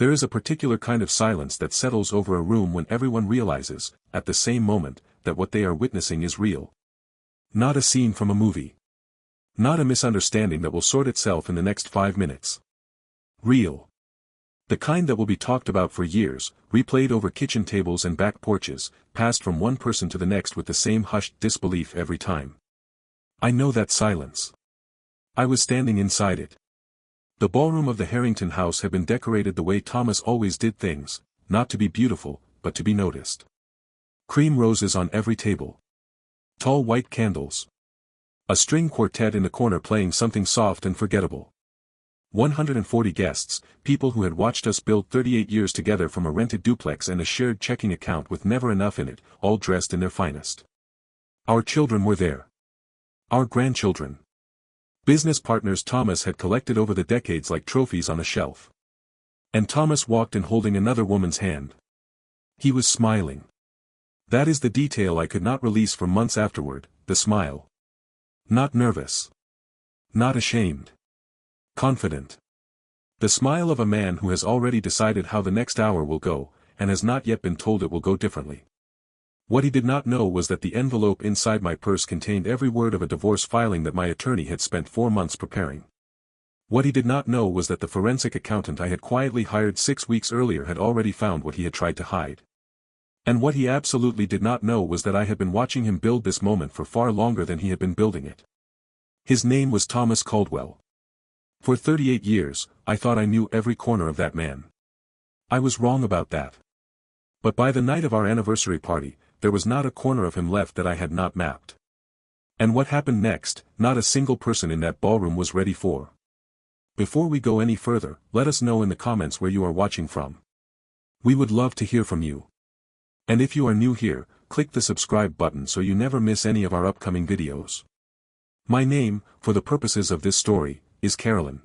There is a particular kind of silence that settles over a room when everyone realizes, at the same moment, that what they are witnessing is real. Not a scene from a movie. Not a misunderstanding that will sort itself in the next 5 minutes. Real. The kind that will be talked about for years, replayed over kitchen tables and back porches, passed from one person to the next with the same hushed disbelief every time. I know that silence. I was standing inside it. The ballroom of the Harrington house had been decorated the way Thomas always did things, not to be beautiful, but to be noticed. Cream roses on every table. Tall white candles. A string quartet in the corner playing something soft and forgettable. 140 guests, people who had watched us build 38 years together from a rented duplex and a shared checking account with never enough in it, all dressed in their finest. Our children were there. Our grandchildren. Business partners Thomas had collected over the decades like trophies on a shelf. And Thomas walked in holding another woman's hand. He was smiling. That is the detail I could not release for months afterward, the smile. Not nervous. Not ashamed. Confident. The smile of a man who has already decided how the next hour will go, and has not yet been told it will go differently. What he did not know was that the envelope inside my purse contained every word of a divorce filing that my attorney had spent 4 months preparing. What he did not know was that the forensic accountant I had quietly hired 6 weeks earlier had already found what he had tried to hide. And what he absolutely did not know was that I had been watching him build this moment for far longer than he had been building it. His name was Thomas Caldwell. For 38 years, I thought I knew every corner of that man. I was wrong about that. But by the night of our anniversary party, there was not a corner of him left that I had not mapped. And what happened next, not a single person in that ballroom was ready for. Before we go any further, let us know in the comments where you are watching from. We would love to hear from you. And if you are new here, click the subscribe button so you never miss any of our upcoming videos. My name, for the purposes of this story, is Carolyn.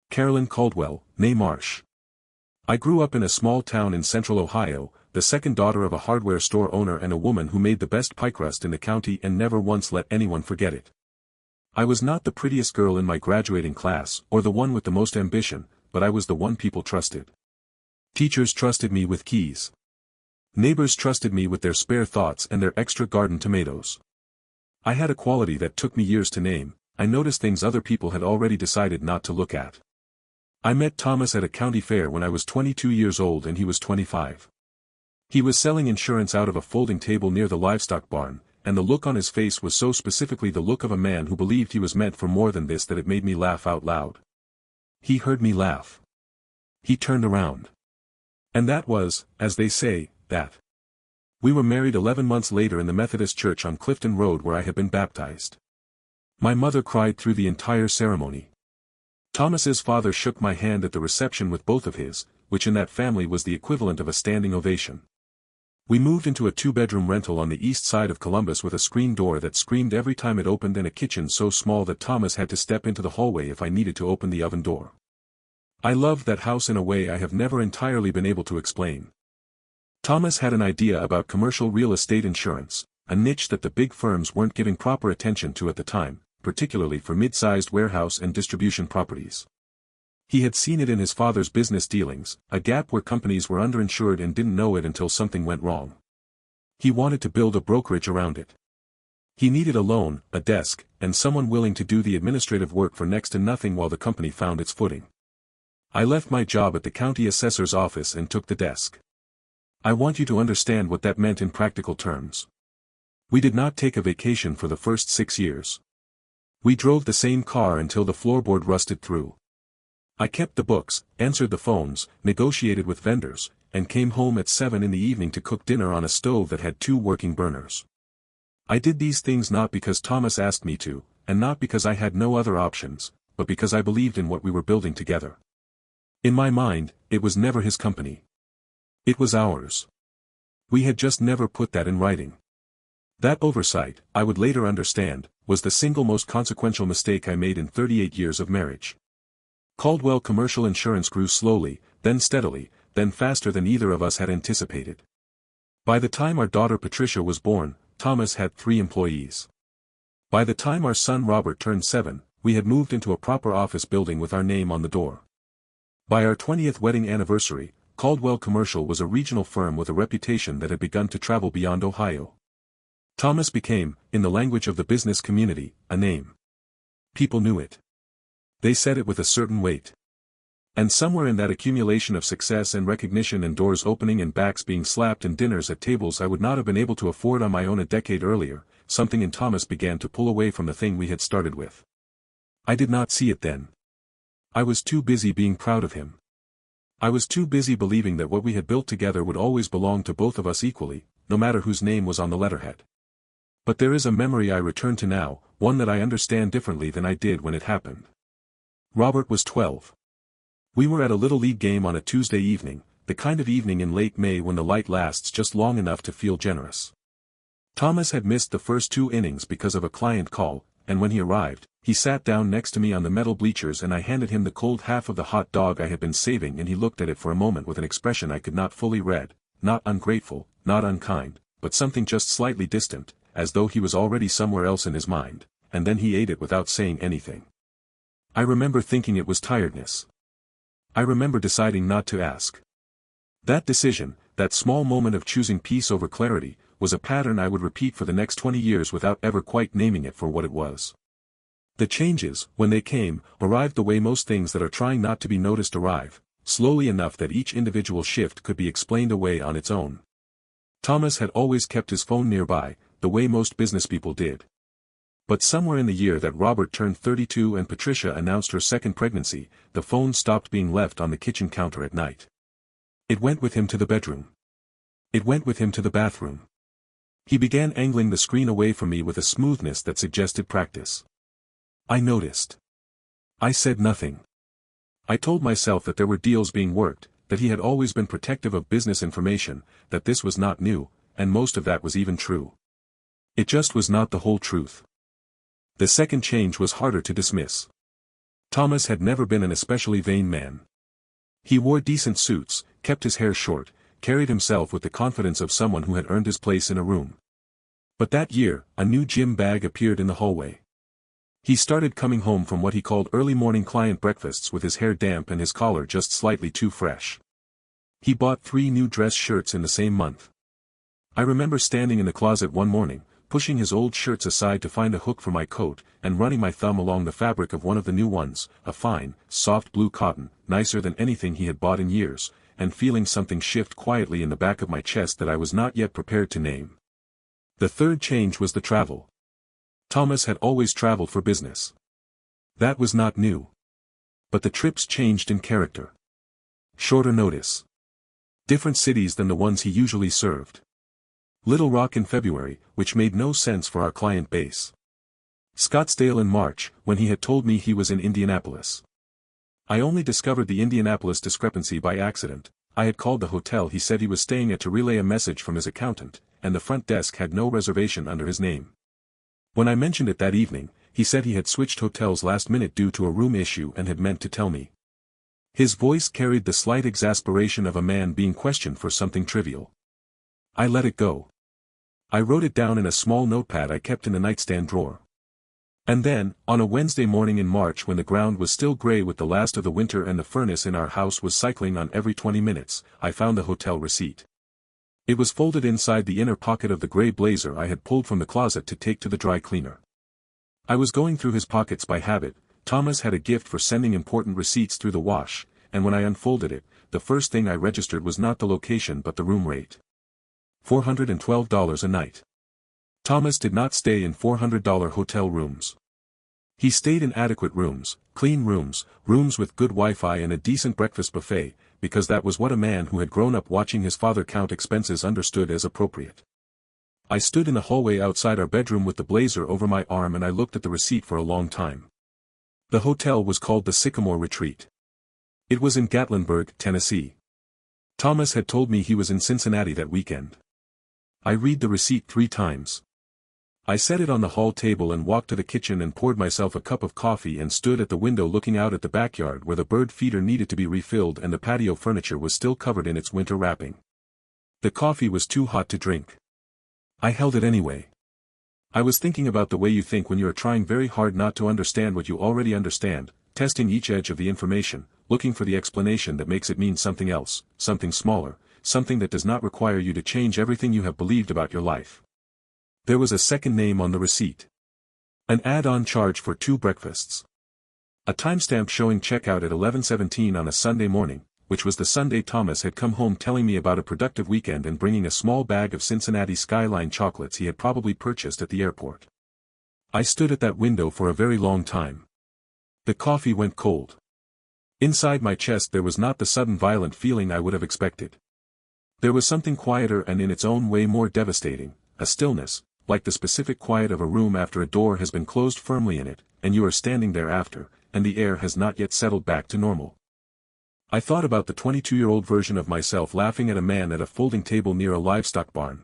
Carolyn Caldwell, née Marsh. I grew up in a small town in central Ohio, the second daughter of a hardware store owner and a woman who made the best pie crust in the county and never once let anyone forget it. I was not the prettiest girl in my graduating class or the one with the most ambition, but I was the one people trusted. Teachers trusted me with keys. Neighbors trusted me with their spare thoughts and their extra garden tomatoes. I had a quality that took me years to name. I noticed things other people had already decided not to look at. I met Thomas at a county fair when I was 22 years old and he was 25. He was selling insurance out of a folding table near the livestock barn, and the look on his face was so specifically the look of a man who believed he was meant for more than this that it made me laugh out loud. He heard me laugh. He turned around. And that was, as they say, that. We were married 11 months later in the Methodist church on Clifton Road where I had been baptized. My mother cried through the entire ceremony. Thomas's father shook my hand at the reception with both of his, which in that family was the equivalent of a standing ovation. We moved into a 2-bedroom rental on the east side of Columbus with a screen door that screamed every time it opened and a kitchen so small that Thomas had to step into the hallway if I needed to open the oven door. I loved that house in a way I have never entirely been able to explain. Thomas had an idea about commercial real estate insurance, a niche that the big firms weren't giving proper attention to at the time, particularly for mid-sized warehouse and distribution properties. He had seen it in his father's business dealings, a gap where companies were underinsured and didn't know it until something went wrong. He wanted to build a brokerage around it. He needed a loan, a desk, and someone willing to do the administrative work for next to nothing while the company found its footing. I left my job at the county assessor's office and took the desk. I want you to understand what that meant in practical terms. We did not take a vacation for the first 6 years. We drove the same car until the floorboard rusted through. I kept the books, answered the phones, negotiated with vendors, and came home at 7 in the evening to cook dinner on a stove that had 2 working burners. I did these things not because Thomas asked me to, and not because I had no other options, but because I believed in what we were building together. In my mind, it was never his company. It was ours. We had just never put that in writing. That oversight, I would later understand, was the single most consequential mistake I made in 38 years of marriage. Caldwell Commercial Insurance grew slowly, then steadily, then faster than either of us had anticipated. By the time our daughter Patricia was born, Thomas had 3 employees. By the time our son Robert turned 7, we had moved into a proper office building with our name on the door. By our 20th wedding anniversary, Caldwell Commercial was a regional firm with a reputation that had begun to travel beyond Ohio. Thomas became, in the language of the business community, a name. People knew it. They said it with a certain weight. And somewhere in that accumulation of success and recognition and doors opening and backs being slapped and dinners at tables I would not have been able to afford on my own a decade earlier, something in Thomas began to pull away from the thing we had started with. I did not see it then. I was too busy being proud of him. I was too busy believing that what we had built together would always belong to both of us equally, no matter whose name was on the letterhead. But there is a memory I return to now, one that I understand differently than I did when it happened. Robert was 12. We were at a Little League game on a Tuesday evening, the kind of evening in late May when the light lasts just long enough to feel generous. Thomas had missed the first 2 innings because of a client call, and when he arrived, he sat down next to me on the metal bleachers and I handed him the cold half of the hot dog I had been saving and he looked at it for a moment with an expression I could not fully read, not ungrateful, not unkind, but something just slightly distant, as though he was already somewhere else in his mind, and then he ate it without saying anything. I remember thinking it was tiredness. I remember deciding not to ask. That decision, that small moment of choosing peace over clarity, was a pattern I would repeat for the next 20 years without ever quite naming it for what it was. The changes, when they came, arrived the way most things that are trying not to be noticed arrive, slowly enough that each individual shift could be explained away on its own. Thomas had always kept his phone nearby, the way most businesspeople did. But somewhere in the year that Robert turned 32 and Patricia announced her second pregnancy, the phone stopped being left on the kitchen counter at night. It went with him to the bedroom. It went with him to the bathroom. He began angling the screen away from me with a smoothness that suggested practice. I noticed. I said nothing. I told myself that there were deals being worked, that he had always been protective of business information, that this was not new, and most of that was even true. It just was not the whole truth. The second change was harder to dismiss. Thomas had never been an especially vain man. He wore decent suits, kept his hair short, carried himself with the confidence of someone who had earned his place in a room. But that year, a new gym bag appeared in the hallway. He started coming home from what he called early morning client breakfasts with his hair damp and his collar just slightly too fresh. He bought 3 new dress shirts in the same month. I remember standing in the closet one morning, pushing his old shirts aside to find a hook for my coat, and running my thumb along the fabric of one of the new ones, a fine, soft blue cotton, nicer than anything he had bought in years, and feeling something shift quietly in the back of my chest that I was not yet prepared to name. The third change was the travel. Thomas had always traveled for business. That was not new. But the trips changed in character. Shorter notice. Different cities than the ones he usually served. Little Rock in February, which made no sense for our client base. Scottsdale in March, when he had told me he was in Indianapolis. I only discovered the Indianapolis discrepancy by accident. I had called the hotel he said he was staying at to relay a message from his accountant, and the front desk had no reservation under his name. When I mentioned it that evening, he said he had switched hotels last minute due to a room issue and had meant to tell me. His voice carried the slight exasperation of a man being questioned for something trivial. I let it go. I wrote it down in a small notepad I kept in the nightstand drawer. And then, on a Wednesday morning in March when the ground was still gray with the last of the winter and the furnace in our house was cycling on every 20 minutes, I found the hotel receipt. It was folded inside the inner pocket of the gray blazer I had pulled from the closet to take to the dry cleaner. I was going through his pockets by habit. Thomas had a gift for sending important receipts through the wash, and when I unfolded it, the first thing I registered was not the location but the room rate. $412 a night. Thomas did not stay in $400 hotel rooms. He stayed in adequate rooms, clean rooms, rooms with good Wi-Fi and a decent breakfast buffet, because that was what a man who had grown up watching his father count expenses understood as appropriate. I stood in the hallway outside our bedroom with the blazer over my arm and I looked at the receipt for a long time. The hotel was called the Sycamore Retreat. It was in Gatlinburg, Tennessee. Thomas had told me he was in Cincinnati that weekend. I read the receipt 3 times. I set it on the hall table and walked to the kitchen and poured myself a cup of coffee and stood at the window looking out at the backyard where the bird feeder needed to be refilled and the patio furniture was still covered in its winter wrapping. The coffee was too hot to drink. I held it anyway. I was thinking about the way you think when you are trying very hard not to understand what you already understand, testing each edge of the information, looking for the explanation that makes it mean something else, something smaller, something that does not require you to change everything you have believed about your life. There was a second name on the receipt. An add-on charge for 2 breakfasts. A timestamp showing checkout at 11:17 on a Sunday morning, which was the Sunday Thomas had come home telling me about a productive weekend and bringing a small bag of Cincinnati Skyline chocolates he had probably purchased at the airport. I stood at that window for a very long time. The coffee went cold. Inside my chest there was not the sudden violent feeling I would have expected. There was something quieter and in its own way more devastating, a stillness, like the specific quiet of a room after a door has been closed firmly in it, and you are standing there after, and the air has not yet settled back to normal. I thought about the 22-year-old version of myself laughing at a man at a folding table near a livestock barn.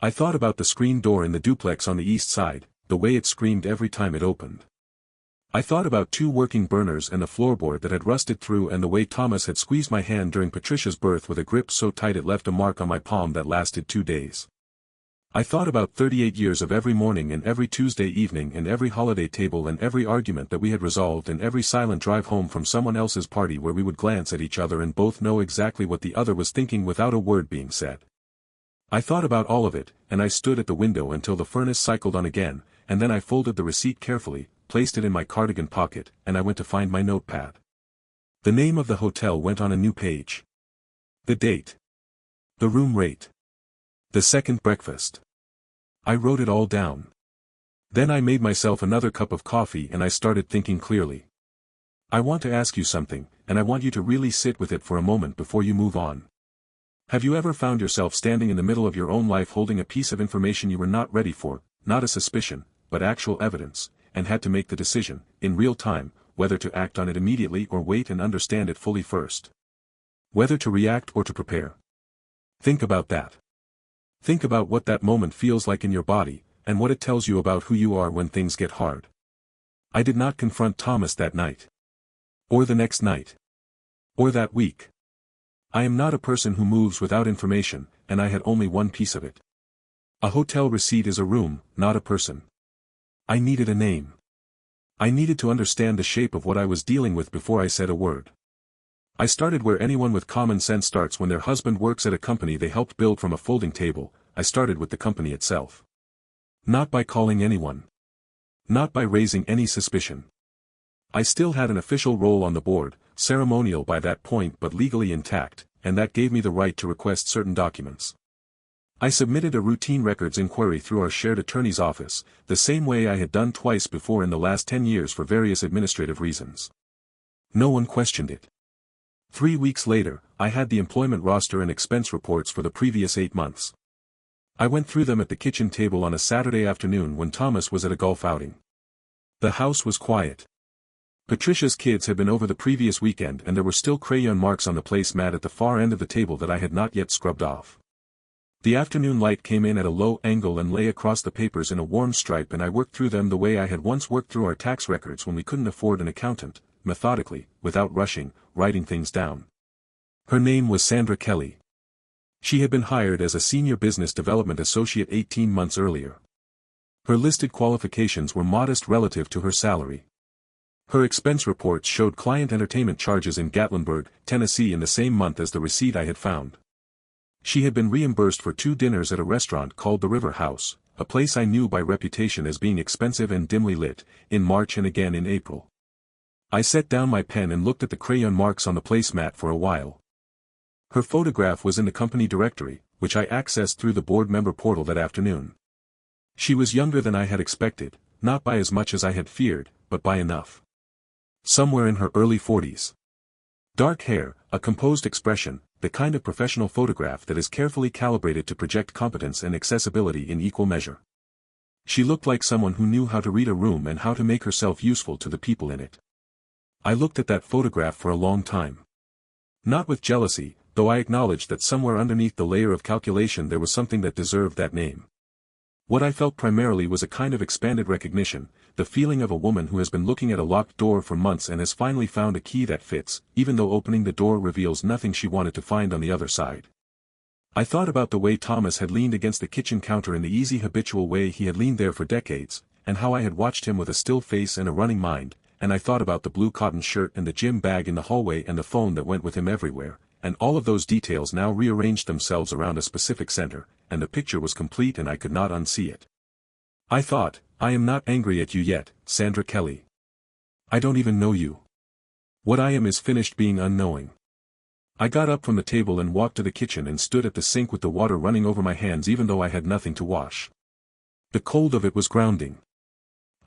I thought about the screen door in the duplex on the east side, the way it screamed every time it opened. I thought about 2 working burners and the floorboard that had rusted through and the way Thomas had squeezed my hand during Patricia's birth with a grip so tight it left a mark on my palm that lasted 2 days. I thought about 38 years of every morning and every Tuesday evening and every holiday table and every argument that we had resolved and every silent drive home from someone else's party where we would glance at each other and both know exactly what the other was thinking without a word being said. I thought about all of it, and I stood at the window until the furnace cycled on again, and then I folded the receipt carefully, placed it in my cardigan pocket, and I went to find my notepad. The name of the hotel went on a new page. The date. The room rate. The second breakfast. I wrote it all down. Then I made myself another cup of coffee and I started thinking clearly. I want to ask you something, and I want you to really sit with it for a moment before you move on. Have you ever found yourself standing in the middle of your own life holding a piece of information you were not ready for, not a suspicion, but actual evidence, and had to make the decision, in real time, whether to act on it immediately or wait and understand it fully first? Whether to react or to prepare? Think about that. Think about what that moment feels like in your body, and what it tells you about who you are when things get hard. I did not confront Thomas that night. Or the next night. Or that week. I am not a person who moves without information, and I had only one piece of it. A hotel receipt is a room, not a person. I needed a name. I needed to understand the shape of what I was dealing with before I said a word. I started where anyone with common sense starts when their husband works at a company they helped build from a folding table. I started with the company itself. Not by calling anyone. Not by raising any suspicion. I still had an official role on the board, ceremonial by that point but legally intact, and that gave me the right to request certain documents. I submitted a routine records inquiry through our shared attorney's office, the same way I had done twice before in the last 10 years for various administrative reasons. No one questioned it. 3 weeks later, I had the employment roster and expense reports for the previous 8 months. I went through them at the kitchen table on a Saturday afternoon when Thomas was at a golf outing. The house was quiet. Patricia's kids had been over the previous weekend and there were still crayon marks on the placemat at the far end of the table that I had not yet scrubbed off. The afternoon light came in at a low angle and lay across the papers in a warm stripe and I worked through them the way I had once worked through our tax records when we couldn't afford an accountant, methodically, without rushing, writing things down. Her name was Sandra Kelly. She had been hired as a senior business development associate 18 months earlier. Her listed qualifications were modest relative to her salary. Her expense reports showed client entertainment charges in Gatlinburg, Tennessee in the same month as the receipt I had found. She had been reimbursed for 2 dinners at a restaurant called the River House, a place I knew by reputation as being expensive and dimly lit, in March and again in April. I set down my pen and looked at the crayon marks on the placemat for a while. Her photograph was in the company directory, which I accessed through the board member portal that afternoon. She was younger than I had expected, not by as much as I had feared, but by enough. Somewhere in her early 40s. Dark hair, a composed expression, the kind of professional photograph that is carefully calibrated to project competence and accessibility in equal measure. She looked like someone who knew how to read a room and how to make herself useful to the people in it. I looked at that photograph for a long time. Not with jealousy, though I acknowledged that somewhere underneath the layer of calculation there was something that deserved that name. What I felt primarily was a kind of expanded recognition, the feeling of a woman who has been looking at a locked door for months and has finally found a key that fits, even though opening the door reveals nothing she wanted to find on the other side. I thought about the way Thomas had leaned against the kitchen counter in the easy habitual way he had leaned there for decades, and how I had watched him with a still face and a running mind, and I thought about the blue cotton shirt and the gym bag in the hallway and the phone that went with him everywhere, and all of those details now rearranged themselves around a specific center, and the picture was complete and I could not unsee it. I thought, I am not angry at you yet, Sandra Kelly. I don't even know you. What I am is finished being unknowing. I got up from the table and walked to the kitchen and stood at the sink with the water running over my hands even though I had nothing to wash. The cold of it was grounding.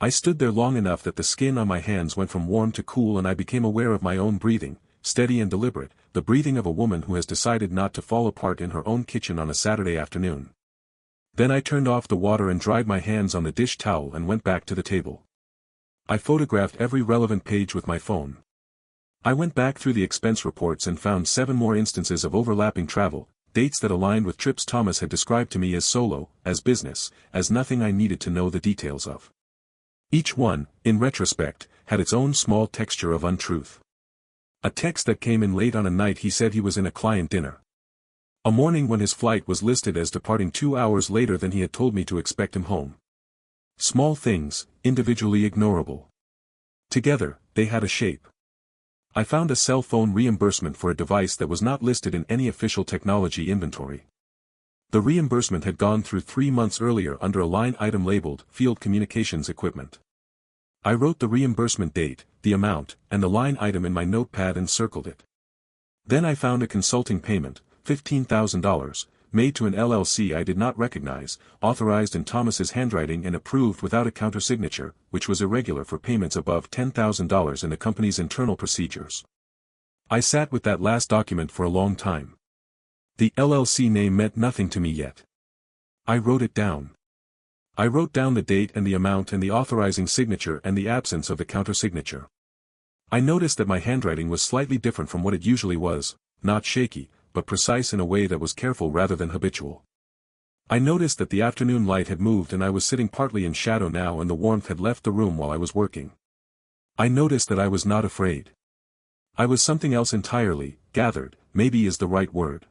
I stood there long enough that the skin on my hands went from warm to cool and I became aware of my own breathing, steady and deliberate, the breathing of a woman who has decided not to fall apart in her own kitchen on a Saturday afternoon. Then I turned off the water and dried my hands on the dish towel and went back to the table. I photographed every relevant page with my phone. I went back through the expense reports and found 7 more instances of overlapping travel, dates that aligned with trips Thomas had described to me as solo, as business, as nothing I needed to know the details of. Each one, in retrospect, had its own small texture of untruth. A text that came in late on a night he said he was in a client dinner. A morning when his flight was listed as departing 2 hours later than he had told me to expect him home. Small things, individually ignorable. Together, they had a shape. I found a cell phone reimbursement for a device that was not listed in any official technology inventory. The reimbursement had gone through 3 months earlier under a line item labeled Field Communications Equipment. I wrote the reimbursement date, the amount, and the line item in my notepad and circled it. Then I found a consulting payment, $15,000, made to an LLC I did not recognize, authorized in Thomas's handwriting and approved without a countersignature, which was irregular for payments above $10,000 in the company's internal procedures. I sat with that last document for a long time. The LLC name meant nothing to me yet. I wrote it down. I wrote down the date and the amount and the authorizing signature and the absence of the countersignature. I noticed that my handwriting was slightly different from what it usually was, not shaky, but precise in a way that was careful rather than habitual. I noticed that the afternoon light had moved and I was sitting partly in shadow now and the warmth had left the room while I was working. I noticed that I was not afraid. I was something else entirely, gathered, maybe is the right word.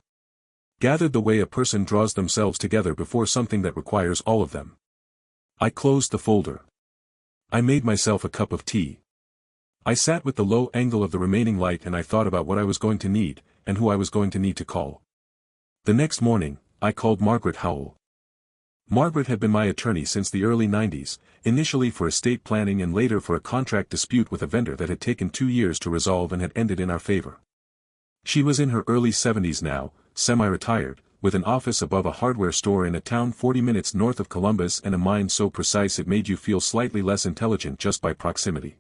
Gathered the way a person draws themselves together before something that requires all of them. I closed the folder. I made myself a cup of tea. I sat with the low angle of the remaining light and I thought about what I was going to need, and who I was going to need to call. The next morning, I called Margaret Howell. Margaret had been my attorney since the early 90s, initially for estate planning and later for a contract dispute with a vendor that had taken 2 years to resolve and had ended in our favor. She was in her early 70s now, semi-retired, with an office above a hardware store in a town 40 minutes north of Columbus and a mind so precise it made you feel slightly less intelligent just by proximity.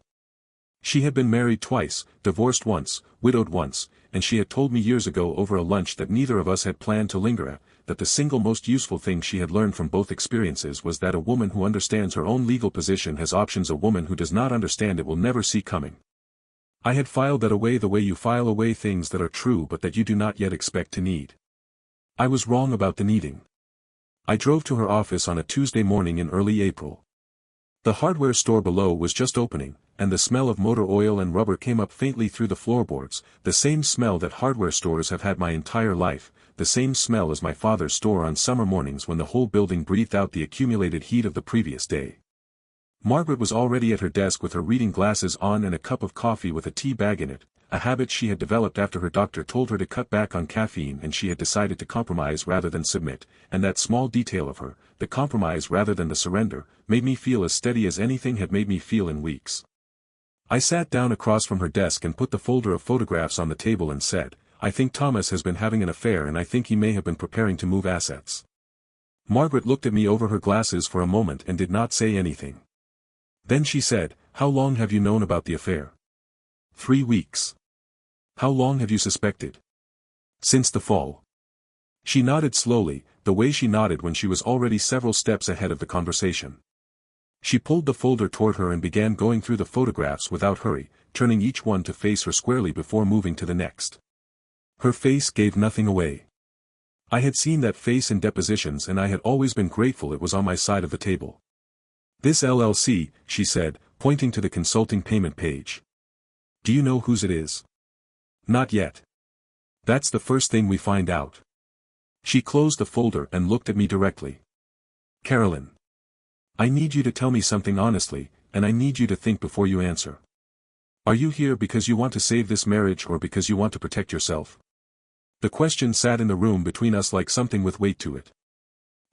She had been married twice, divorced once, widowed once, and she had told me years ago over a lunch that neither of us had planned to linger at, that the single most useful thing she had learned from both experiences was that a woman who understands her own legal position has options a woman who does not understand it will never see coming. I had filed that away the way you file away things that are true but that you do not yet expect to need. I was wrong about the needing. I drove to her office on a Tuesday morning in early April. The hardware store below was just opening, and the smell of motor oil and rubber came up faintly through the floorboards, the same smell that hardware stores have had my entire life, the same smell as my father's store on summer mornings when the whole building breathed out the accumulated heat of the previous day. Margaret was already at her desk with her reading glasses on and a cup of coffee with a tea bag in it, a habit she had developed after her doctor told her to cut back on caffeine and she had decided to compromise rather than submit, and that small detail of her, the compromise rather than the surrender, made me feel as steady as anything had made me feel in weeks. I sat down across from her desk and put the folder of photographs on the table and said, I think Thomas has been having an affair and I think he may have been preparing to move assets. Margaret looked at me over her glasses for a moment and did not say anything. Then she said, How long have you known about the affair? 3 weeks. How long have you suspected? Since the fall. She nodded slowly, the way she nodded when she was already several steps ahead of the conversation. She pulled the folder toward her and began going through the photographs without hurry, turning each one to face her squarely before moving to the next. Her face gave nothing away. I had seen that face in depositions and I had always been grateful it was on my side of the table. This LLC, she said, pointing to the consulting payment page. Do you know whose it is? Not yet. That's the first thing we find out. She closed the folder and looked at me directly. Carolyn. I need you to tell me something honestly, and I need you to think before you answer. Are you here because you want to save this marriage or because you want to protect yourself? The question sat in the room between us like something with weight to it.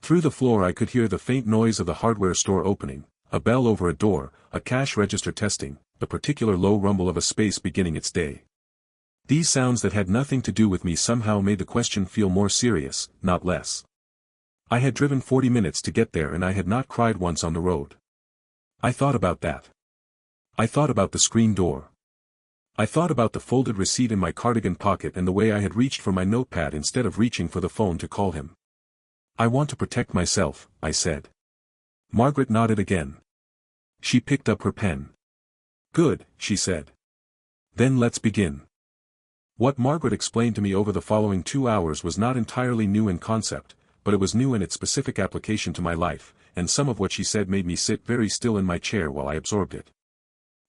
Through the floor I could hear the faint noise of the hardware store opening, a bell over a door, a cash register testing, the particular low rumble of a space beginning its day. These sounds that had nothing to do with me somehow made the question feel more serious, not less. I had driven 40 minutes to get there and I had not cried once on the road. I thought about that. I thought about the screen door. I thought about the folded receipt in my cardigan pocket and the way I had reached for my notepad instead of reaching for the phone to call him. I want to protect myself, I said. Margaret nodded again. She picked up her pen. Good, she said. Then let's begin. What Margaret explained to me over the following 2 hours was not entirely new in concept, but it was new in its specific application to my life, and some of what she said made me sit very still in my chair while I absorbed it.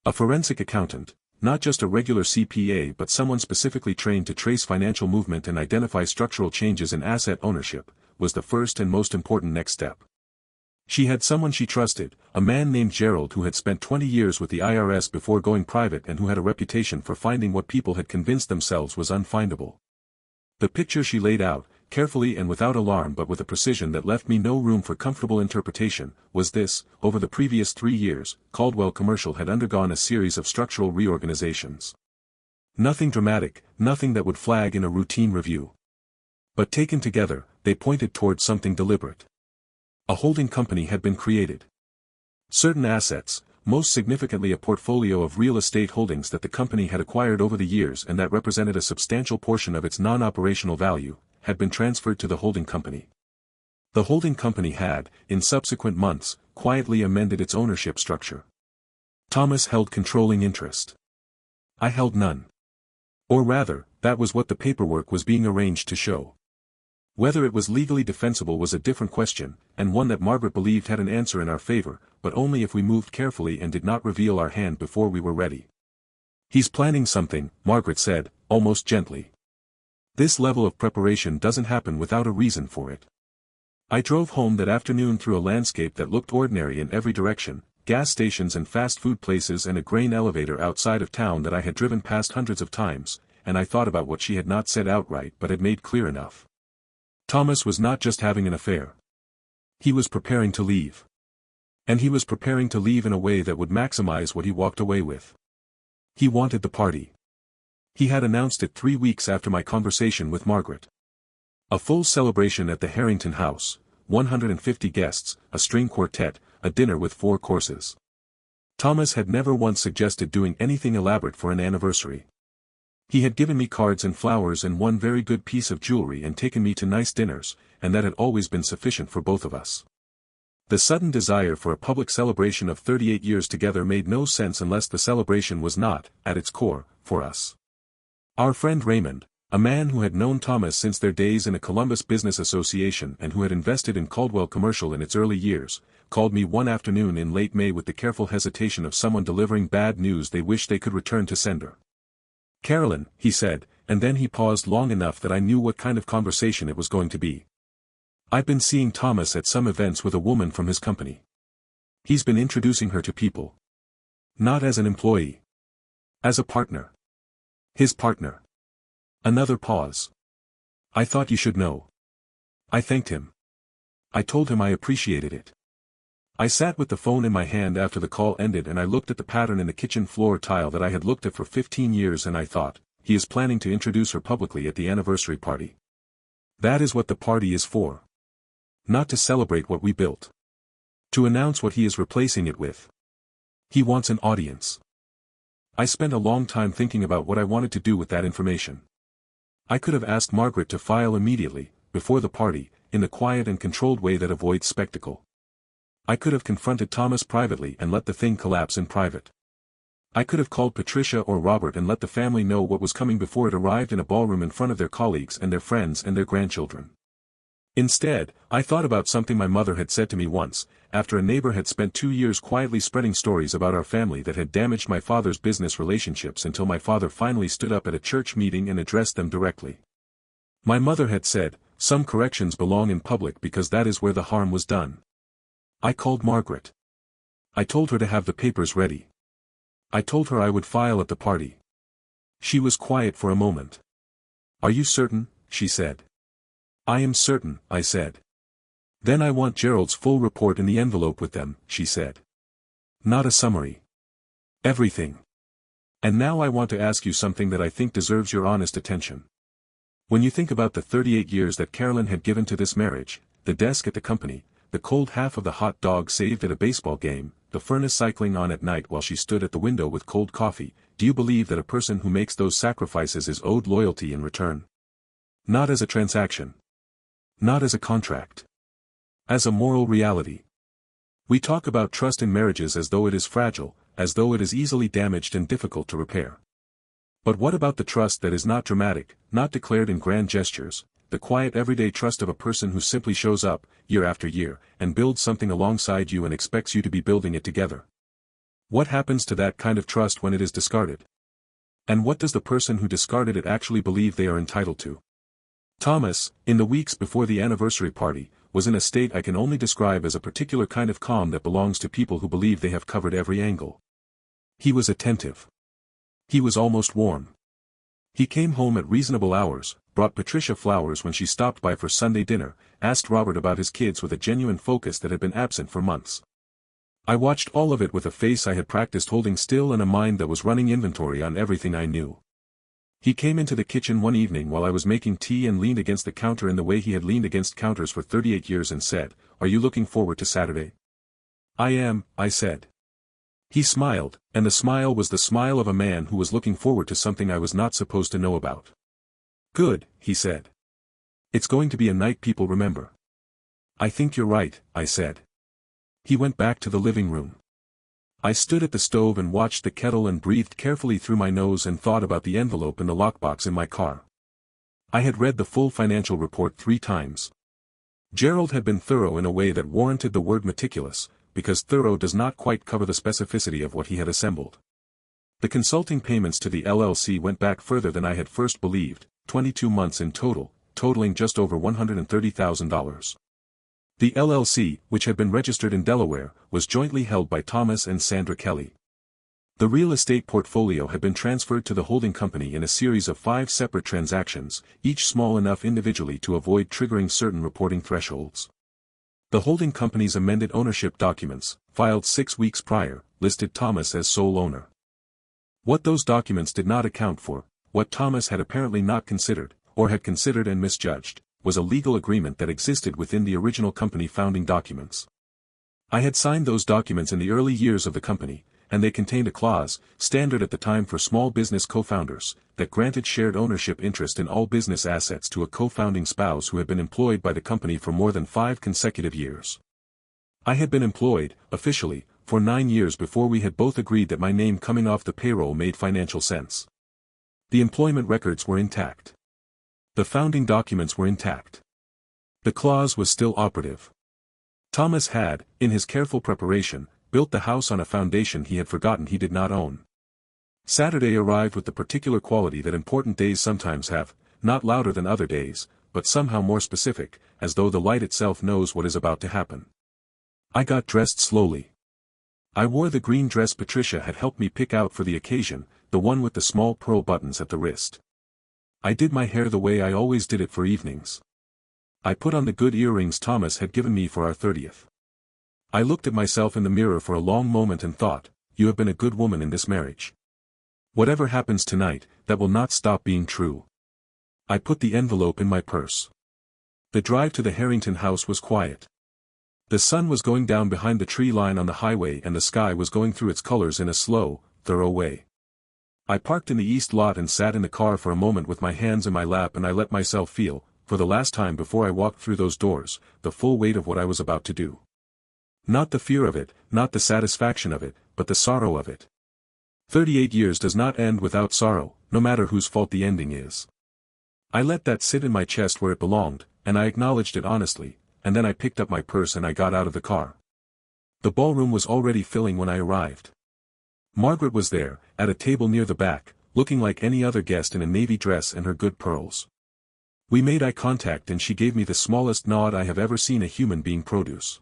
A forensic accountant, not just a regular CPA but someone specifically trained to trace financial movement and identify structural changes in asset ownership, was the first and most important next step. She had someone she trusted, a man named Gerald who had spent 20 years with the IRS before going private and who had a reputation for finding what people had convinced themselves was unfindable. The picture she laid out, carefully and without alarm but with a precision that left me no room for comfortable interpretation, was this: over the previous 3 years, Caldwell Commercial had undergone a series of structural reorganizations. Nothing dramatic, nothing that would flag in a routine review. But taken together, they pointed towards something deliberate. A holding company had been created. Certain assets, most significantly a portfolio of real estate holdings that the company had acquired over the years and that represented a substantial portion of its non-operational value, had been transferred to the holding company. The holding company had, in subsequent months, quietly amended its ownership structure. Thomas held controlling interest. I held none. Or rather, that was what the paperwork was being arranged to show. Whether it was legally defensible was a different question, and one that Margaret believed had an answer in our favor, but only if we moved carefully and did not reveal our hand before we were ready. He's planning something, Margaret said, almost gently. This level of preparation doesn't happen without a reason for it. I drove home that afternoon through a landscape that looked ordinary in every direction, gas stations and fast food places and a grain elevator outside of town that I had driven past hundreds of times, and I thought about what she had not said outright but had made clear enough. Thomas was not just having an affair. He was preparing to leave. And he was preparing to leave in a way that would maximize what he walked away with. He wanted the party. He had announced it 3 weeks after my conversation with Margaret. A full celebration at the Harrington house, 150 guests, a string quartet, a dinner with 4 courses. Thomas had never once suggested doing anything elaborate for an anniversary. He had given me cards and flowers and one very good piece of jewelry and taken me to nice dinners, and that had always been sufficient for both of us. The sudden desire for a public celebration of 38 years together made no sense unless the celebration was not, at its core, for us. Our friend Raymond, a man who had known Thomas since their days in a Columbus business association and who had invested in Caldwell Commercial in its early years, called me one afternoon in late May with the careful hesitation of someone delivering bad news they wish they could return to sender. "Carolyn," he said, and then he paused long enough that I knew what kind of conversation it was going to be. "I've been seeing Thomas at some events with a woman from his company. He's been introducing her to people. Not as an employee. As a partner. His partner." Another pause. "I thought you should know." I thanked him. I told him I appreciated it. I sat with the phone in my hand after the call ended and I looked at the pattern in the kitchen floor tile that I had looked at for 15 years and I thought, he is planning to introduce her publicly at the anniversary party. That is what the party is for. Not to celebrate what we built. To announce what he is replacing it with. He wants an audience. I spent a long time thinking about what I wanted to do with that information. I could have asked Margaret to file immediately, before the party, in the quiet and controlled way that avoids spectacle. I could have confronted Thomas privately and let the thing collapse in private. I could have called Patricia or Robert and let the family know what was coming before it arrived in a ballroom in front of their colleagues and their friends and their grandchildren. Instead, I thought about something my mother had said to me once, after a neighbor had spent 2 years quietly spreading stories about our family that had damaged my father's business relationships until my father finally stood up at a church meeting and addressed them directly. My mother had said, "Some corrections belong in public because that is where the harm was done." I called Margaret. I told her to have the papers ready. I told her I would file at the party. She was quiet for a moment. "Are you certain?" she said. "I am certain," I said. "Then I want Gerald's full report in the envelope with them," she said. "Not a summary. Everything. And now I want to ask you something that I think deserves your honest attention. When you think about the 38 years that Carolyn had given to this marriage, the desk at the company, the cold half of the hot dog saved at a baseball game, the furnace cycling on at night while she stood at the window with cold coffee, do you believe that a person who makes those sacrifices is owed loyalty in return? Not as a transaction. Not as a contract. As a moral reality. We talk about trust in marriages as though it is fragile, as though it is easily damaged and difficult to repair. But what about the trust that is not dramatic, not declared in grand gestures, the quiet everyday trust of a person who simply shows up, year after year, and builds something alongside you and expects you to be building it together? What happens to that kind of trust when it is discarded? And what does the person who discarded it actually believe they are entitled to? Thomas, in the weeks before the anniversary party, was in a state I can only describe as a particular kind of calm that belongs to people who believe they have covered every angle. He was attentive. He was almost warm. He came home at reasonable hours, brought Patricia flowers when she stopped by for Sunday dinner, asked Robert about his kids with a genuine focus that had been absent for months. I watched all of it with a face I had practiced holding still and a mind that was running inventory on everything I knew. He came into the kitchen one evening while I was making tea and leaned against the counter in the way he had leaned against counters for 38 years and said, "Are you looking forward to Saturday?" "I am," I said. He smiled, and the smile was the smile of a man who was looking forward to something I was not supposed to know about. "Good," he said. "It's going to be a night people remember." "I think you're right," I said. He went back to the living room. I stood at the stove and watched the kettle and breathed carefully through my nose and thought about the envelope in the lockbox in my car. I had read the full financial report 3 times. Gerald had been thorough in a way that warranted the word meticulous, because thorough does not quite cover the specificity of what he had assembled. The consulting payments to the LLC went back further than I had first believed, 22 months in total, totaling just over $130,000. The LLC, which had been registered in Delaware, was jointly held by Thomas and Sandra Kelly. The real estate portfolio had been transferred to the holding company in a series of 5 separate transactions, each small enough individually to avoid triggering certain reporting thresholds. The holding company's amended ownership documents, filed 6 weeks prior, listed Thomas as sole owner. What those documents did not account for, what Thomas had apparently not considered, or had considered and misjudged, was a legal agreement that existed within the original company founding documents. I had signed those documents in the early years of the company, and they contained a clause, standard at the time for small business co-founders, that granted shared ownership interest in all business assets to a co-founding spouse who had been employed by the company for more than 5 consecutive years. I had been employed, officially, for 9 years before we had both agreed that my name coming off the payroll made financial sense. The employment records were intact. The founding documents were intact. The clause was still operative. Thomas had, in his careful preparation, built the house on a foundation he had forgotten he did not own. Saturday arrived with the particular quality that important days sometimes have, not louder than other days, but somehow more specific, as though the light itself knows what is about to happen. I got dressed slowly. I wore the green dress Patricia had helped me pick out for the occasion, the one with the small pearl buttons at the wrist. I did my hair the way I always did it for evenings. I put on the good earrings Thomas had given me for our 30th. I looked at myself in the mirror for a long moment and thought, you have been a good woman in this marriage. Whatever happens tonight, that will not stop being true. I put the envelope in my purse. The drive to the Harrington house was quiet. The sun was going down behind the tree line on the highway and the sky was going through its colors in a slow, thorough way. I parked in the east lot and sat in the car for a moment with my hands in my lap and I let myself feel, for the last time before I walked through those doors, the full weight of what I was about to do. Not the fear of it, not the satisfaction of it, but the sorrow of it. 38 years does not end without sorrow, no matter whose fault the ending is. I let that sit in my chest where it belonged, and I acknowledged it honestly, and then I picked up my purse and I got out of the car. The ballroom was already filling when I arrived. Margaret was there, at a table near the back, looking like any other guest in a navy dress and her good pearls. We made eye contact and she gave me the smallest nod I have ever seen a human being produce.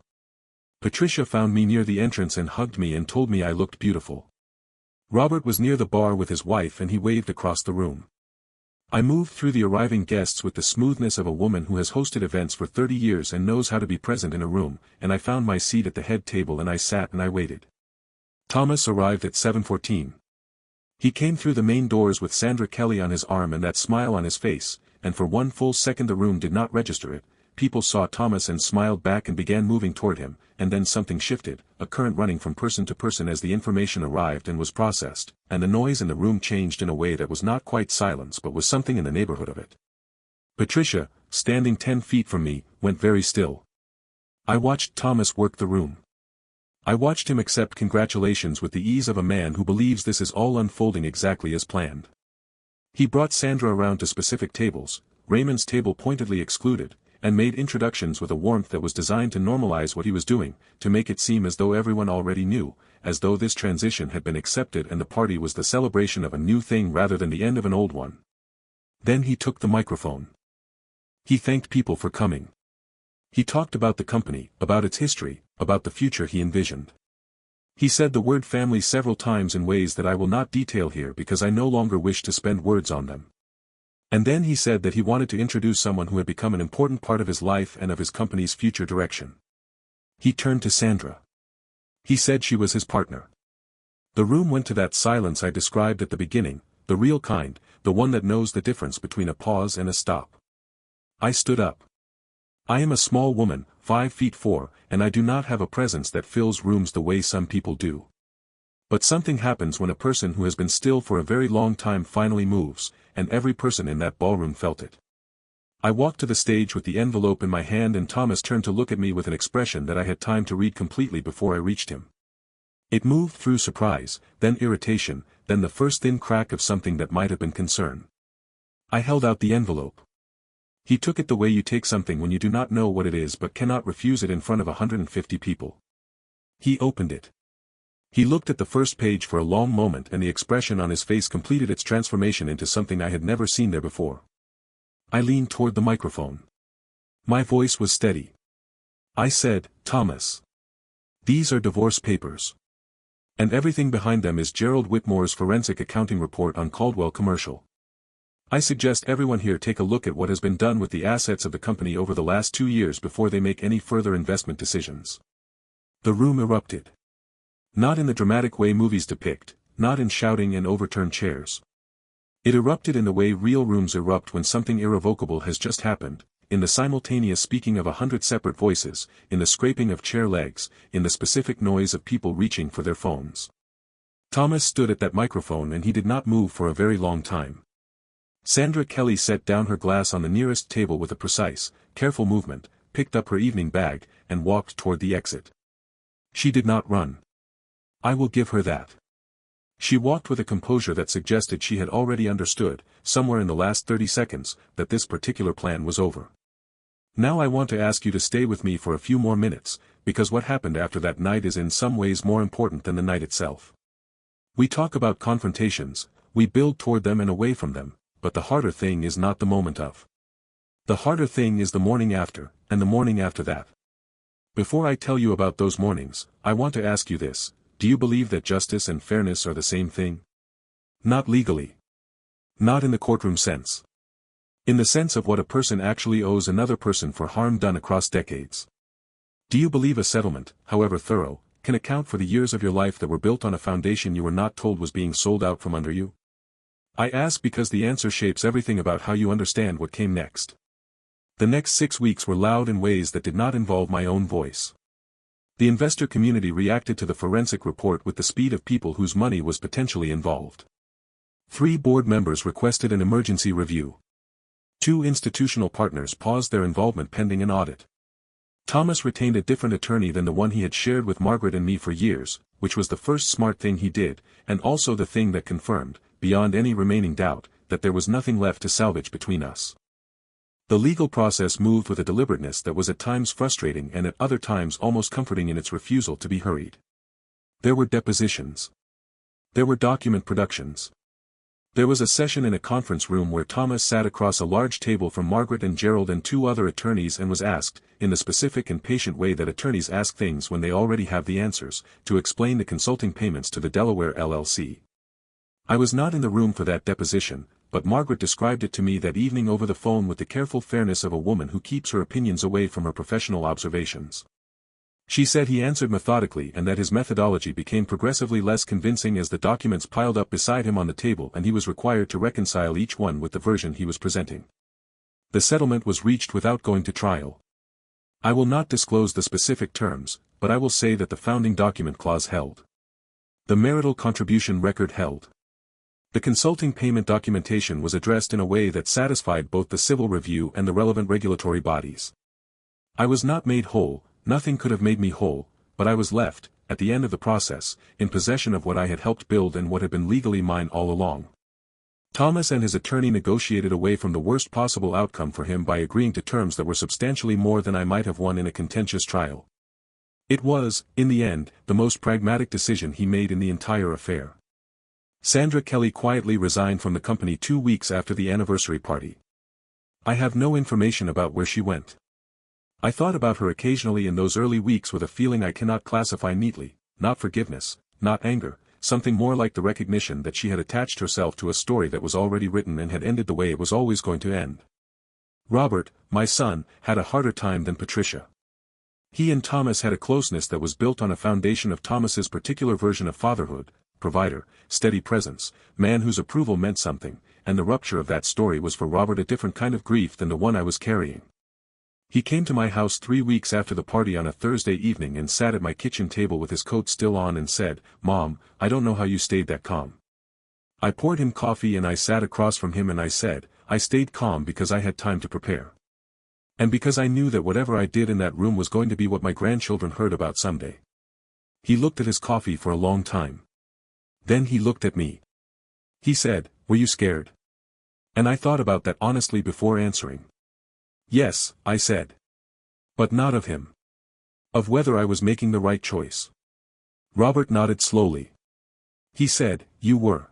Patricia found me near the entrance and hugged me and told me I looked beautiful. Robert was near the bar with his wife and he waved across the room. I moved through the arriving guests with the smoothness of a woman who has hosted events for 30 years and knows how to be present in a room, and I found my seat at the head table and I sat and I waited. Thomas arrived at 7:14. He came through the main doors with Sandra Kelly on his arm and that smile on his face, and for one full second the room did not register it. People saw Thomas and smiled back and began moving toward him, and then something shifted, a current running from person to person as the information arrived and was processed, and the noise in the room changed in a way that was not quite silence but was something in the neighborhood of it. Patricia, standing 10 feet from me, went very still. I watched Thomas work the room. I watched him accept congratulations with the ease of a man who believes this is all unfolding exactly as planned. He brought Sandra around to specific tables, Raymond's table pointedly excluded, and made introductions with a warmth that was designed to normalize what he was doing, to make it seem as though everyone already knew, as though this transition had been accepted and the party was the celebration of a new thing rather than the end of an old one. Then he took the microphone. He thanked people for coming. He talked about the company, about its history, about the future he envisioned. He said the word family several times in ways that I will not detail here because I no longer wish to spend words on them. And then he said that he wanted to introduce someone who had become an important part of his life and of his company's future direction. He turned to Sandra. He said she was his partner. The room went to that silence I described at the beginning, the real kind, the one that knows the difference between a pause and a stop. I stood up. I am a small woman, 5'4", and I do not have a presence that fills rooms the way some people do. But something happens when a person who has been still for a very long time finally moves, and every person in that ballroom felt it. I walked to the stage with the envelope in my hand and Thomas turned to look at me with an expression that I had time to read completely before I reached him. It moved through surprise, then irritation, then the first thin crack of something that might have been concern. I held out the envelope. He took it the way you take something when you do not know what it is but cannot refuse it in front of 150 people. He opened it. He looked at the first page for a long moment and the expression on his face completed its transformation into something I had never seen there before. I leaned toward the microphone. My voice was steady. I said, Thomas. These are divorce papers. And everything behind them is Gerald Whitmore's forensic accounting report on Caldwell Commercial. I suggest everyone here take a look at what has been done with the assets of the company over the last 2 years before they make any further investment decisions. The room erupted. Not in the dramatic way movies depict, not in shouting and overturned chairs. It erupted in the way real rooms erupt when something irrevocable has just happened, in the simultaneous speaking of 100 separate voices, in the scraping of chair legs, in the specific noise of people reaching for their phones. Thomas stood at that microphone and he did not move for a very long time. Sandra Kelly set down her glass on the nearest table with a precise, careful movement, picked up her evening bag, and walked toward the exit. She did not run. I will give her that. She walked with a composure that suggested she had already understood, somewhere in the last 30 seconds, that this particular plan was over. Now I want to ask you to stay with me for a few more minutes, because what happened after that night is in some ways more important than the night itself. We talk about confrontations, we build toward them and away from them, but the harder thing is not the moment of. The harder thing is the morning after, and the morning after that. Before I tell you about those mornings, I want to ask you this. Do you believe that justice and fairness are the same thing? Not legally. Not in the courtroom sense. In the sense of what a person actually owes another person for harm done across decades. Do you believe a settlement, however thorough, can account for the years of your life that were built on a foundation you were not told was being sold out from under you? I ask because the answer shapes everything about how you understand what came next. The next 6 weeks were loud in ways that did not involve my own voice. The investor community reacted to the forensic report with the speed of people whose money was potentially involved. 3 board members requested an emergency review. 2 institutional partners paused their involvement pending an audit. Thomas retained a different attorney than the one he had shared with Margaret and me for years, which was the first smart thing he did, and also the thing that confirmed, beyond any remaining doubt, that there was nothing left to salvage between us. The legal process moved with a deliberateness that was at times frustrating and at other times almost comforting in its refusal to be hurried. There were depositions. There were document productions. There was a session in a conference room where Thomas sat across a large table from Margaret and Gerald and 2 other attorneys and was asked, in the specific and patient way that attorneys ask things when they already have the answers, to explain the consulting payments to the Delaware LLC. I was not in the room for that deposition, but Margaret described it to me that evening over the phone with the careful fairness of a woman who keeps her opinions away from her professional observations. She said he answered methodically and that his methodology became progressively less convincing as the documents piled up beside him on the table and he was required to reconcile each one with the version he was presenting. The settlement was reached without going to trial. I will not disclose the specific terms, but I will say that the founding document clause held. The marital contribution record held. The consulting payment documentation was addressed in a way that satisfied both the civil review and the relevant regulatory bodies. I was not made whole, nothing could have made me whole, but I was left, at the end of the process, in possession of what I had helped build and what had been legally mine all along. Thomas and his attorney negotiated away from the worst possible outcome for him by agreeing to terms that were substantially more than I might have won in a contentious trial. It was, in the end, the most pragmatic decision he made in the entire affair. Sandra Kelly quietly resigned from the company 2 weeks after the anniversary party. I have no information about where she went. I thought about her occasionally in those early weeks with a feeling I cannot classify neatly, not forgiveness, not anger, something more like the recognition that she had attached herself to a story that was already written and had ended the way it was always going to end. Robert, my son, had a harder time than Patricia. He and Thomas had a closeness that was built on a foundation of Thomas's particular version of fatherhood, provider, steady presence, man whose approval meant something, and the rupture of that story was for Robert a different kind of grief than the one I was carrying. He came to my house 3 weeks after the party on a Thursday evening and sat at my kitchen table with his coat still on and said, "Mom, I don't know how you stayed that calm." I poured him coffee and I sat across from him and I said, "I stayed calm because I had time to prepare. And because I knew that whatever I did in that room was going to be what my grandchildren heard about someday." He looked at his coffee for a long time. Then he looked at me. He said, "Were you scared?" And I thought about that honestly before answering. "Yes," I said. But not of him. Of whether I was making the right choice. Robert nodded slowly. He said, "You were."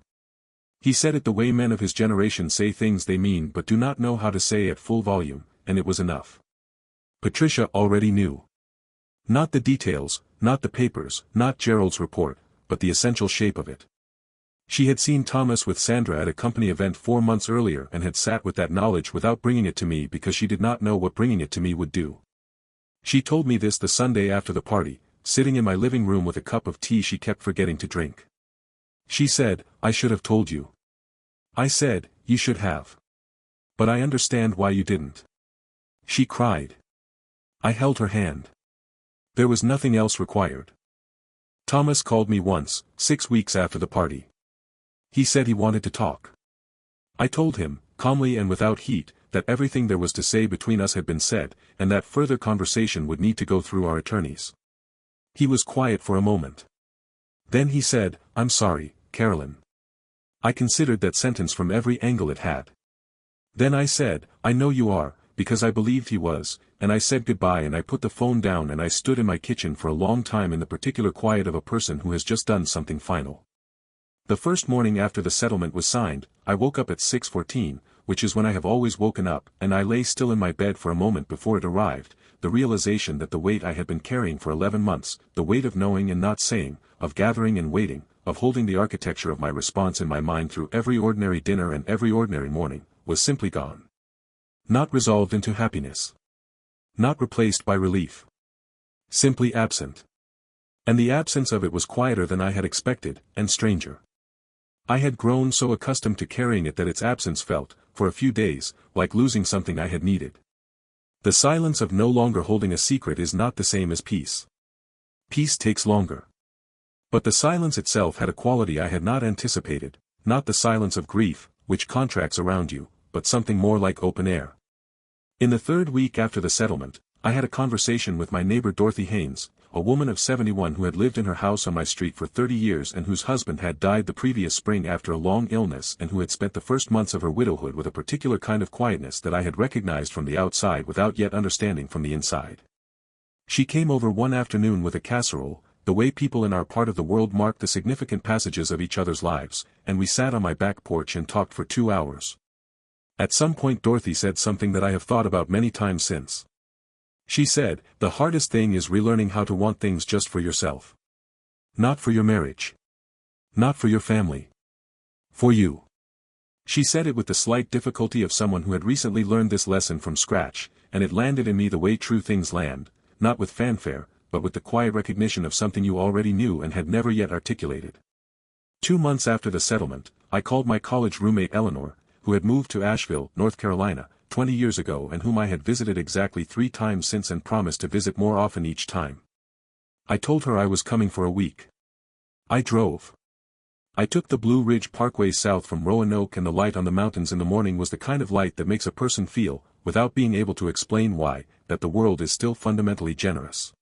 He said it the way men of his generation say things they mean but do not know how to say at full volume, and it was enough. Patricia already knew. Not the details, not the papers, not Gerald's report, but the essential shape of it. She had seen Thomas with Sandra at a company event 4 months earlier and had sat with that knowledge without bringing it to me because she did not know what bringing it to me would do. She told me this the Sunday after the party, sitting in my living room with a cup of tea she kept forgetting to drink. She said, "I should have told you." I said, "You should have. But I understand why you didn't." She cried. I held her hand. There was nothing else required. Thomas called me once, 6 weeks after the party. He said he wanted to talk. I told him, calmly and without heat, that everything there was to say between us had been said, and that further conversation would need to go through our attorneys. He was quiet for a moment. Then he said, "I'm sorry, Carolyn." I considered that sentence from every angle it had. Then I said, "I know you are," because I believed he was, and I said goodbye and I put the phone down and I stood in my kitchen for a long time in the particular quiet of a person who has just done something final. The first morning after the settlement was signed, I woke up at 6:14, which is when I have always woken up, and I lay still in my bed for a moment before it arrived, the realization that the weight I had been carrying for 11 months, the weight of knowing and not saying, of gathering and waiting, of holding the architecture of my response in my mind through every ordinary dinner and every ordinary morning, was simply gone. Not resolved into happiness. Not replaced by relief. Simply absent. And the absence of it was quieter than I had expected, and stranger. I had grown so accustomed to carrying it that its absence felt, for a few days, like losing something I had needed. The silence of no longer holding a secret is not the same as peace. Peace takes longer. But the silence itself had a quality I had not anticipated, not the silence of grief, which contracts around you, but something more like open air. In the 3rd week after the settlement, I had a conversation with my neighbor Dorothy Haynes, a woman of 71 who had lived in her house on my street for 30 years and whose husband had died the previous spring after a long illness and who had spent the first months of her widowhood with a particular kind of quietness that I had recognized from the outside without yet understanding from the inside. She came over one afternoon with a casserole, the way people in our part of the world mark the significant passages of each other's lives, and we sat on my back porch and talked for 2 hours. At some point Dorothy said something that I have thought about many times since. She said, "The hardest thing is relearning how to want things just for yourself. Not for your marriage. Not for your family. For you. She said it with the slight difficulty of someone who had recently learned this lesson from scratch, and it landed in me the way true things land, not with fanfare, but with the quiet recognition of something you already knew and had never yet articulated. 2 months after the settlement, I called my college roommate Eleanor, who had moved to Asheville, North Carolina, 20 years ago and whom I had visited exactly 3 times since and promised to visit more often each time. I told her I was coming for a week. I drove. I took the Blue Ridge Parkway south from Roanoke, and the light on the mountains in the morning was the kind of light that makes a person feel, without being able to explain why, that the world is still fundamentally generous.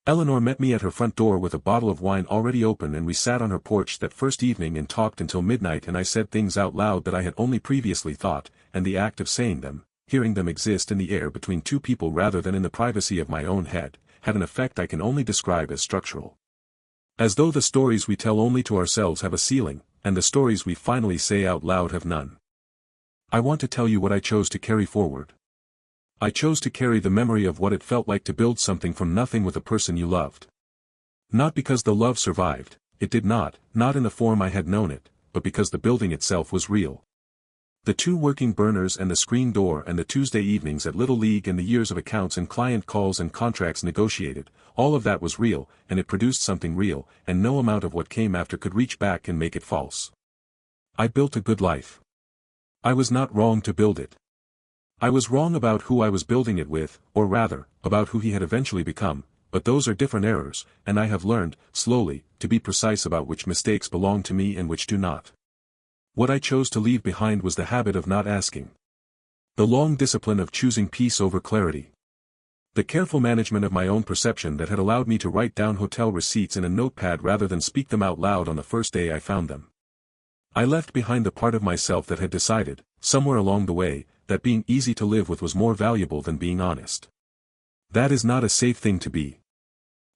Eleanor met me at her front door with a bottle of wine already open, and we sat on her porch that first evening and talked until midnight, and I said things out loud that I had only previously thought, and the act of saying them, hearing them exist in the air between 2 people rather than in the privacy of my own head, had an effect I can only describe as structural. As though the stories we tell only to ourselves have a ceiling, and the stories we finally say out loud have none. I want to tell you what I chose to carry forward. I chose to carry the memory of what it felt like to build something from nothing with a person you loved. Not because the love survived, it did not in the form I had known it, but because the building itself was real. The 2 working burners and the screen door and the Tuesday evenings at Little League and the years of accounts and client calls and contracts negotiated, all of that was real, and it produced something real, and no amount of what came after could reach back and make it false. I built a good life. I was not wrong to build it. I was wrong about who I was building it with, or rather, about who he had eventually become, but those are different errors, and I have learned, slowly, to be precise about which mistakes belong to me and which do not. What I chose to leave behind was the habit of not asking. The long discipline of choosing peace over clarity. The careful management of my own perception that had allowed me to write down hotel receipts in a notepad rather than speak them out loud on the first day I found them. I left behind the part of myself that had decided, somewhere along the way, that being easy to live with was more valuable than being honest. That is not a safe thing to be.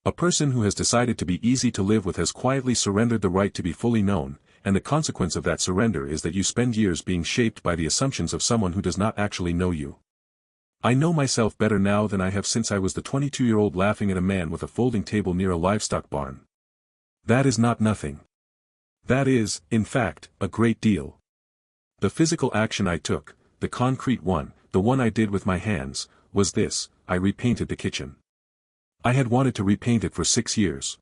A person who has decided to be easy to live with has quietly surrendered the right to be fully known, and the consequence of that surrender is that you spend years being shaped by the assumptions of someone who does not actually know you. I know myself better now than I have since I was the 22-year-old laughing at a man with a folding table near a livestock barn. That is not nothing. That is, in fact, a great deal. The physical action I took, the concrete one, the one I did with my hands, was this: I repainted the kitchen. I had wanted to repaint it for 6 years.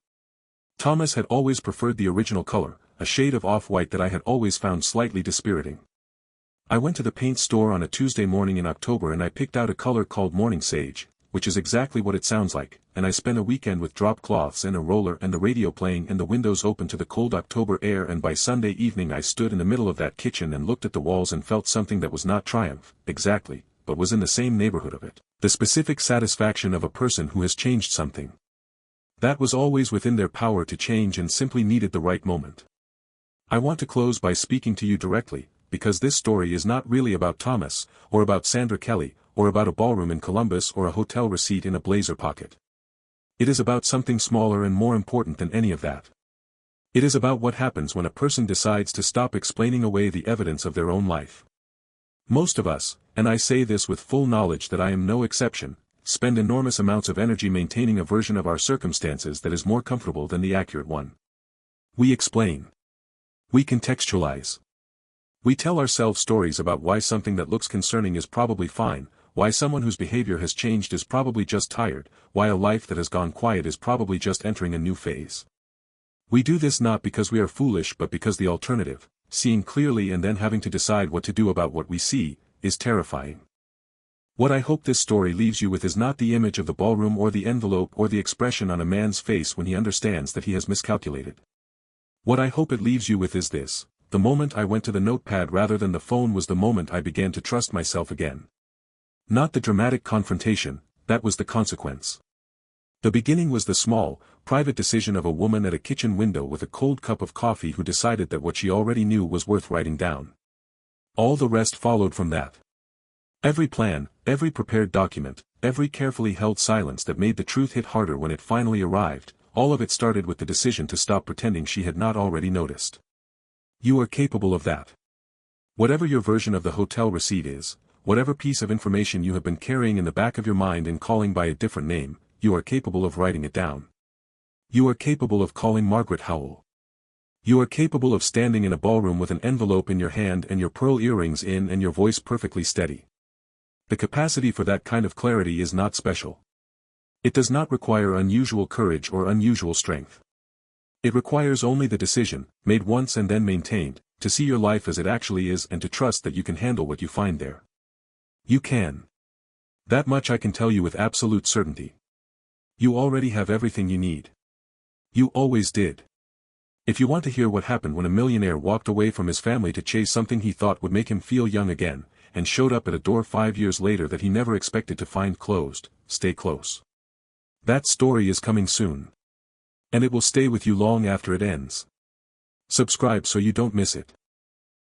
Thomas had always preferred the original color, a shade of off-white that I had always found slightly dispiriting. I went to the paint store on a Tuesday morning in October and I picked out a color called Morning Sage, which is exactly what it sounds like, and I spent a weekend with drop cloths and a roller and the radio playing and the windows open to the cold October air, and by Sunday evening I stood in the middle of that kitchen and looked at the walls and felt something that was not triumph, exactly, but was in the same neighborhood of it, the specific satisfaction of a person who has changed something. That was always within their power to change and simply needed the right moment. I want to close by speaking to you directly, because this story is not really about Thomas, or about Sandra Kelly, or about a ballroom in Columbus or a hotel receipt in a blazer pocket. It is about something smaller and more important than any of that. It is about what happens when a person decides to stop explaining away the evidence of their own life. Most of us, and I say this with full knowledge that I am no exception, spend enormous amounts of energy maintaining a version of our circumstances that is more comfortable than the accurate one. We explain. We contextualize. We tell ourselves stories about why something that looks concerning is probably fine, why someone whose behavior has changed is probably just tired, why a life that has gone quiet is probably just entering a new phase. We do this not because we are foolish but because the alternative, seeing clearly and then having to decide what to do about what we see, is terrifying. What I hope this story leaves you with is not the image of the ballroom or the envelope or the expression on a man's face when he understands that he has miscalculated. What I hope it leaves you with is this: the moment I went to the notepad rather than the phone was the moment I began to trust myself again. Not the dramatic confrontation, that was the consequence. The beginning was the small, private decision of a woman at a kitchen window with a cold cup of coffee who decided that what she already knew was worth writing down. All the rest followed from that. Every plan, every prepared document, every carefully held silence that made the truth hit harder when it finally arrived, all of it started with the decision to stop pretending she had not already noticed. You are capable of that. Whatever your version of the hotel receipt is, whatever piece of information you have been carrying in the back of your mind and calling by a different name, you are capable of writing it down. You are capable of calling Margaret Howell. You are capable of standing in a ballroom with an envelope in your hand and your pearl earrings in and your voice perfectly steady. The capacity for that kind of clarity is not special. It does not require unusual courage or unusual strength. It requires only the decision, made once and then maintained, to see your life as it actually is and to trust that you can handle what you find there. You can. That much I can tell you with absolute certainty. You already have everything you need. You always did. If you want to hear what happened when a millionaire walked away from his family to chase something he thought would make him feel young again, and showed up at a door 5 years later that he never expected to find closed, stay close. That story is coming soon. And it will stay with you long after it ends. Subscribe so you don't miss it.